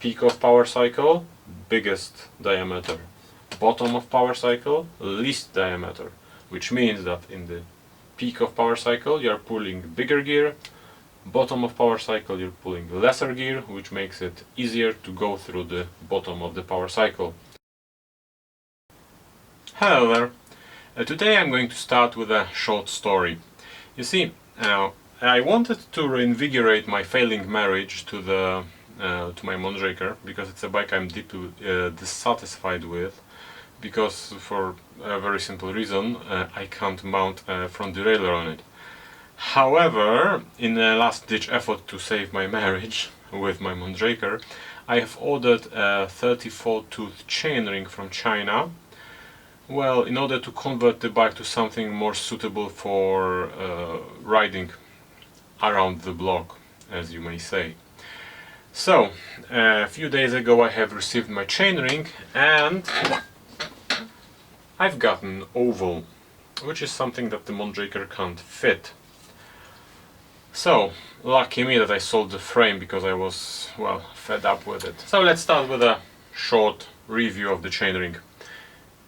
peak of power cycle, biggest diameter. Bottom of power cycle, least diameter. Which means that in the peak of power cycle you are pulling bigger gear, bottom of power cycle you're pulling lesser gear, which makes it easier to go through the bottom of the power cycle. Hello there! Today I'm going to start with a short story. You see, I wanted to reinvigorate my failing marriage to my Mondraker, because it's a bike I'm deeply dissatisfied with, because for a very simple reason, I can't mount a front derailleur on it. However, in a last-ditch effort to save my marriage with my Mondraker, I have ordered a 34-tooth chainring from China. Well, in order to convert the bike to something more suitable for riding around the block, as you may say. So, a few days ago I have received my chainring and I've got an oval, which is something that the Mondraker can't fit. So, lucky me that I sold the frame, because I was, well, fed up with it. So let's start with a short review of the chainring.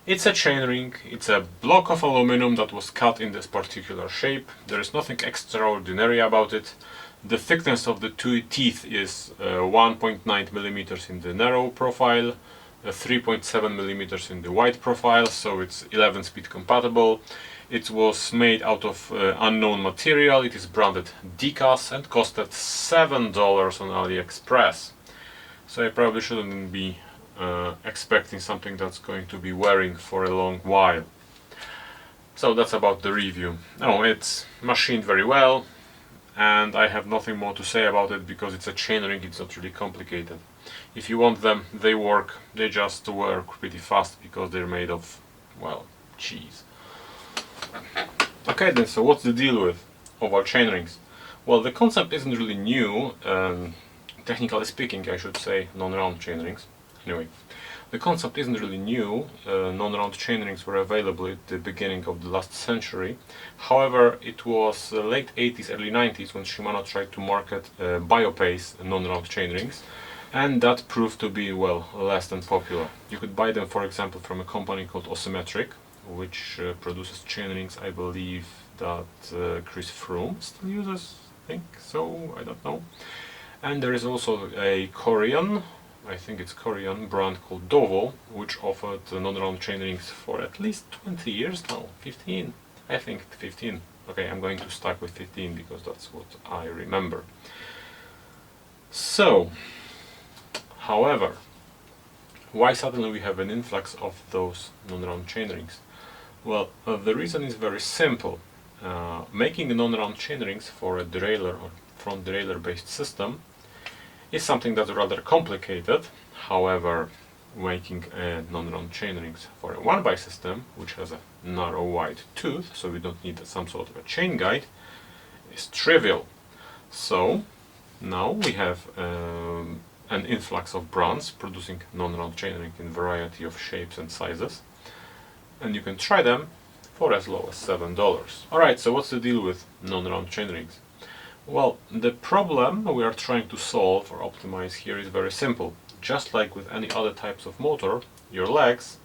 It's a chainring, it's a block of aluminum that was cut in this particular shape. There is nothing extraordinary about it. The thickness of the two teeth is 1.9 mm in the narrow profile, 3.7 mm in the wide profile, so it's 11-speed compatible. It was made out of unknown material. It is branded Decas and costed $7 on Aliexpress. So I probably shouldn't be expecting something that's going to be wearing for a long while. So that's about the review. Oh, it's machined very well, and I have nothing more to say about it because it's a chainring, it's not really complicated. If you want them, they work. They just work pretty fast because they're made of, well, cheese. Okay then, so what's the deal with oval chainrings? Well, the concept isn't really new, technically speaking I should say, non-round chainrings. Anyway, the concept isn't really new. Non-round chainrings were available at the beginning of the last century. However, it was late 80s, early 90s when Shimano tried to market Biopace non-round chainrings, and that proved to be, well, less than popular. You could buy them, for example, from a company called Asymmetric, which produces chainrings, I believe, that Chris Froome still uses, I think so, I don't know. And there is also a Korean, I think it's Korean brand called Dovo, which offered non-round chainrings for at least 20 years now, 15, I think 15. Okay, I'm going to start with 15 because that's what I remember. So, however, why suddenly we have an influx of those non-round chainrings? Well, the reason is very simple. Making non-round chainrings for a derailleur or front derailleur based system is something that's rather complicated. However, making non-round chainrings for a 1x system, which has a narrow wide tooth, so we don't need some sort of a chain guide, is trivial. So now we have an influx of brands producing non-round chainring in variety of shapes and sizes, and you can try them for as low as $7. Alright, so what's the deal with non-round chainrings? Well, the problem we are trying to solve or optimize here is very simple. Just like with any other types of motor, your legs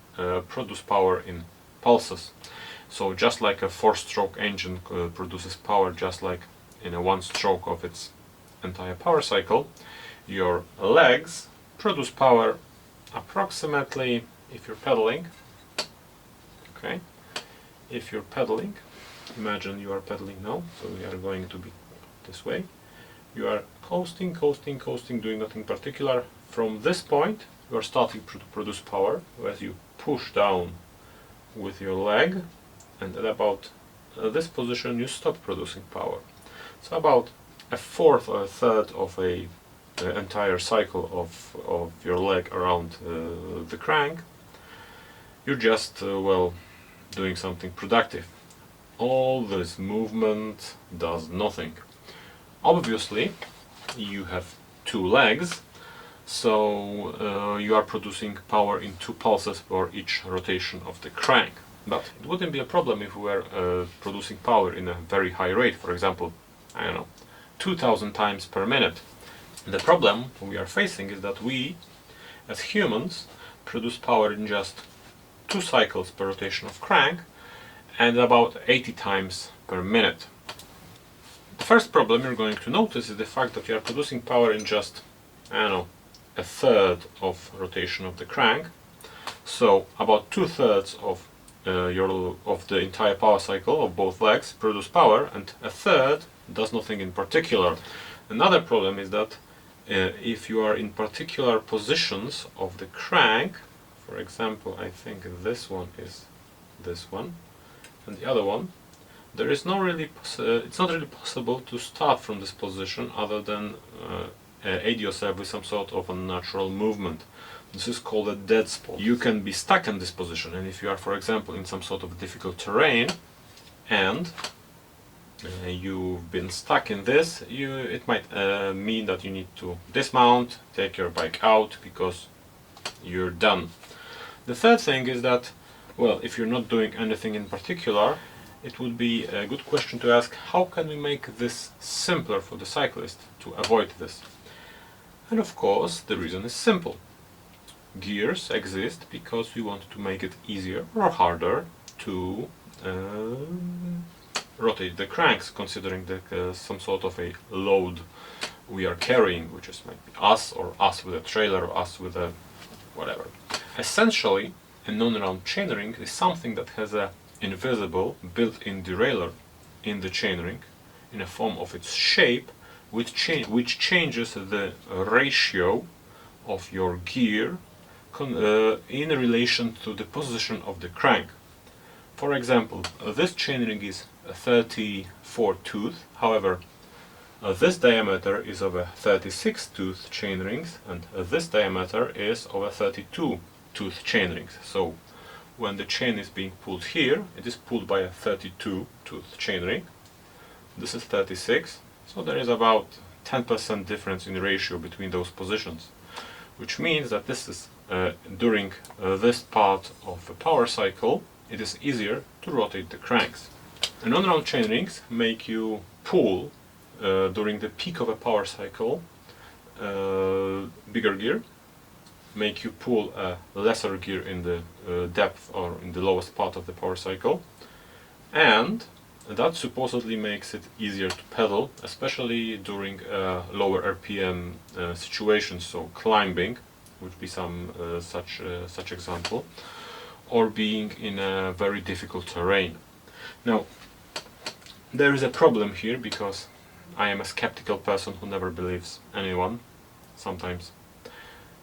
produce power in pulses. So just like a 4-stroke engine produces power just like in a 1-stroke of its entire power cycle, your legs produce power approximately, if you're pedaling, okay, if you're pedaling, imagine you are pedaling now, so we are going to be this way. You are coasting, doing nothing particular. From this point, you are starting to produce power as you push down with your leg, and at about this position you stop producing power. So about a fourth or a third of a entire cycle of your leg around the crank, you're just, well, doing something productive. All this movement does nothing. Obviously, you have two legs, so you are producing power in 2 pulses for each rotation of the crank. But it wouldn't be a problem if we were producing power in a very high rate, for example, I don't know, 2000 times per minute. The problem we are facing is that we, as humans, produce power in just 2 cycles per rotation of crank and about 80 times per minute. The first problem you're going to notice is the fact that you are producing power in just, I don't know, a third of rotation of the crank. So about 2/3 of the entire power cycle of both legs produce power, and a third does nothing in particular. Another problem is that if you are in particular positions of the crank, for example, I think this one is this one, and the other one, there is no really it's not really possible to start from this position other than aid yourself with some sort of a natural movement. This is called a dead spot. You can be stuck in this position, and if you are, for example, in some sort of difficult terrain and you've been stuck in this, it might mean that you need to dismount, take your bike out, because you're done. The third thing is that, well, if you're not doing anything in particular, it would be a good question to ask, how can we make this simpler for the cyclist to avoid this? And of course, the reason is simple. Gears exist because we want to make it easier or harder to rotate the cranks, considering that some sort of a load we are carrying, which is might be us, or us with a trailer, or us with a whatever. Essentially, a non-round chainring is something that has a invisible built-in derailleur in the chainring in a form of its shape, which changes the ratio of your gear in relation to the position of the crank. For example, this chainring is a 34 tooth, however this diameter is of a 36 tooth chainrings, and this diameter is of a 32 tooth chainrings. So when the chain is being pulled here, it is pulled by a 32 tooth chainring. This is 36, so there is about 10% difference in ratio between those positions, which means that this is during this part of the power cycle, it is easier to rotate the cranks. And non-round chainrings make you pull during the peak of a power cycle bigger gear, make you pull a lesser gear in the depth or in the lowest part of the power cycle, and that supposedly makes it easier to pedal, especially during lower RPM situations, so climbing would be some such example, or being in a very difficult terrain. Now, there is a problem here, because I am a skeptical person who never believes anyone, sometimes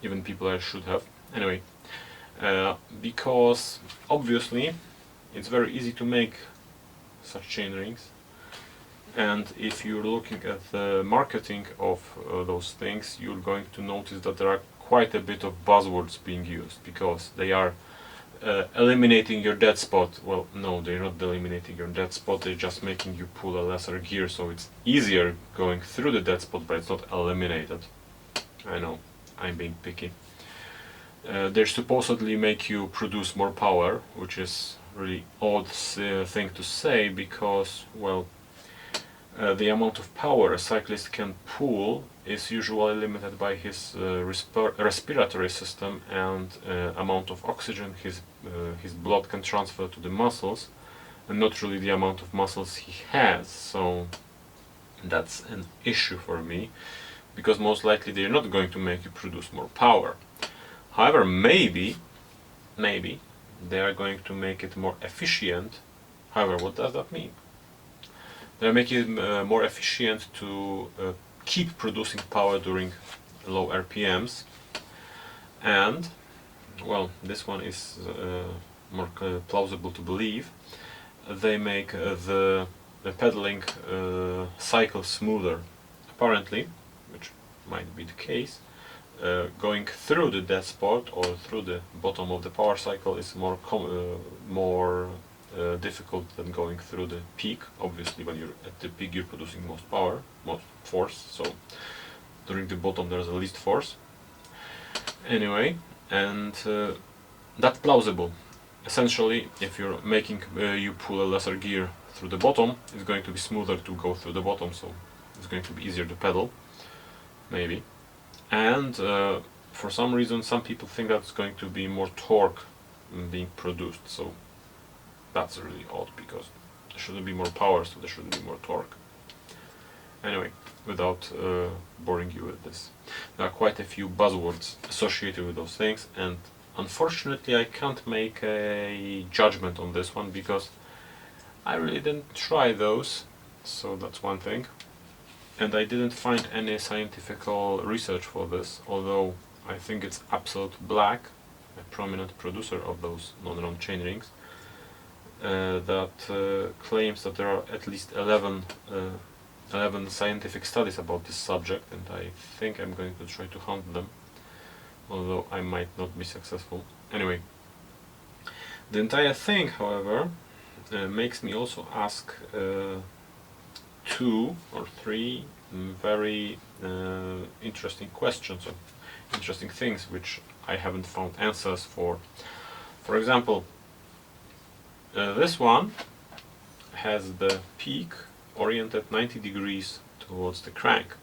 even people I should have. Anyway, because obviously it's very easy to make such chain rings, and if you're looking at the marketing of those things, you're going to notice that there are quite a bit of buzzwords being used, because they are eliminating your dead spot. Well, no, they're not eliminating your dead spot, they're just making you pull a lesser gear, so it's easier going through the dead spot, but it's not eliminated. I know, I'm being picky. They supposedly make you produce more power, which is really odd thing to say, because, well, the amount of power a cyclist can pull is usually limited by his respiratory system and amount of oxygen his blood can transfer to the muscles, and not really the amount of muscles he has. So that's an issue for me, because most likely they're not going to make you produce more power. However, maybe they are going to make it more efficient. However, what does that mean? They're making it more efficient to keep producing power during low RPMs, and, well, this one is more plausible to believe. They make the pedaling cycle smoother, apparently, which might be the case. Going through the dead spot or through the bottom of the power cycle is more difficult than going through the peak. Obviously, when you're at the peak, you're producing most power, most force, so during the bottom there's the least force. Anyway, and that's plausible. Essentially, if you're making you pull a lesser gear through the bottom, it's going to be smoother to go through the bottom, so it's going to be easier to pedal, maybe. and for some reason some people think that's going to be more torque being produced, so that's really odd, because there shouldn't be more power, so there shouldn't be more torque. Anyway, without boring you with this, there are quite a few buzzwords associated with those things, and unfortunately I can't make a judgment on this one because I really didn't try those, so that's one thing. And I didn't find any scientific research for this, although I think it's Absolute Black, a prominent producer of those non-round chainrings, that claims that there are at least 11 scientific studies about this subject, and I think I'm going to try to hunt them, although I might not be successful. Anyway, the entire thing, however, makes me also ask 2 or 3 very interesting questions, or interesting things which I haven't found answers for. For example, this one has the peak oriented 90 degrees towards the crank.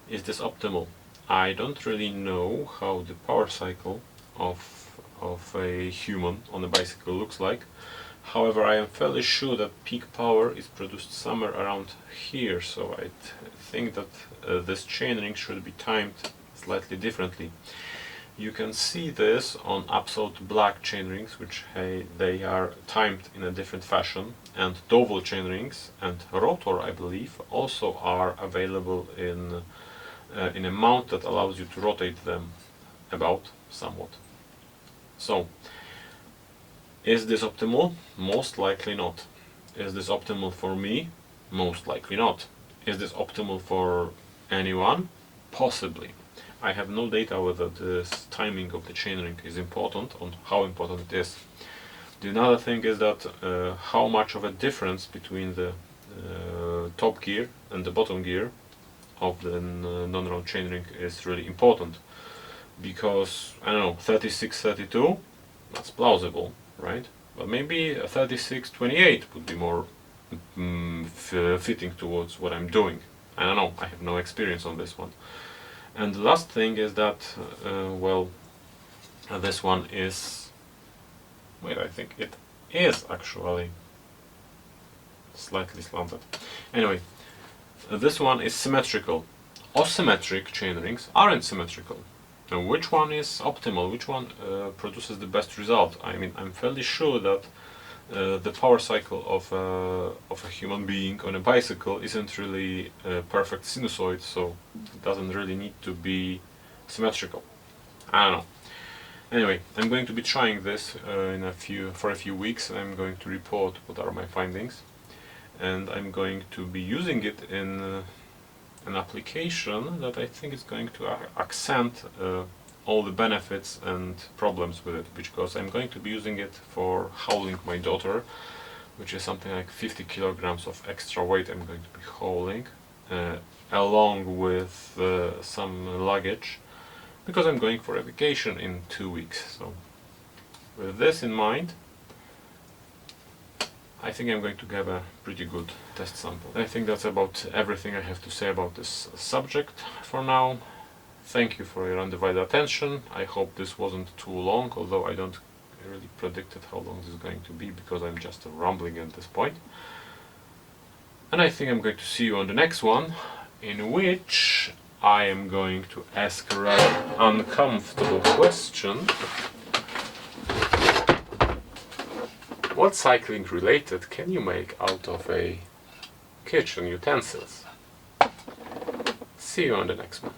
Is this optimal? I don't really know how the power cycle of a human on a bicycle looks like. However, I am fairly sure that peak power is produced somewhere around here, so I think that this chainring should be timed slightly differently. You can see this on Absolute Black chainrings, which they are timed in a different fashion, and Dovel chainrings and Rotor, I believe, also are available in a mount that allows you to rotate them about somewhat. So, is this optimal? Most likely not. Is this optimal for me? Most likely not. Is this optimal for anyone? Possibly. I have no data whether this timing of the chainring is important, on how important it is. The another thing is that how much of a difference between the top gear and the bottom gear of the non-round chainring is really important. Because, I don't know, 36-32, that's plausible, right? But maybe a 36-28 would be more fitting towards what I'm doing. I don't know, I have no experience on this one. And the last thing is that, well, this one is, wait, I think it is actually slightly slanted. Anyway, this one is symmetrical. Asymmetric chainrings aren't symmetrical. And which one is optimal? Which one produces the best result? I mean, I'm fairly sure that the power cycle of a human being on a bicycle isn't really a perfect sinusoid, so it doesn't really need to be symmetrical. I don't know. Anyway, I'm going to be trying this for a few weeks. I'm going to report what are my findings, and I'm going to be using it in an application that I think is going to accent all the benefits and problems with it, because I'm going to be using it for hauling my daughter, which is something like 50 kilograms of extra weight I'm going to be hauling, along with some luggage, because I'm going for a vacation in 2 weeks. So with this in mind, I think I'm going to have a pretty good test sample. I think that's about everything I have to say about this subject for now. Thank you for your undivided attention. I hope this wasn't too long, although I don't really predicted how long this is going to be, because I'm just rambling at this point. And I think I'm going to see you on the next one, in which I am going to ask a rather uncomfortable question. What cycling related can you make out of a kitchen utensils? See you on the next one.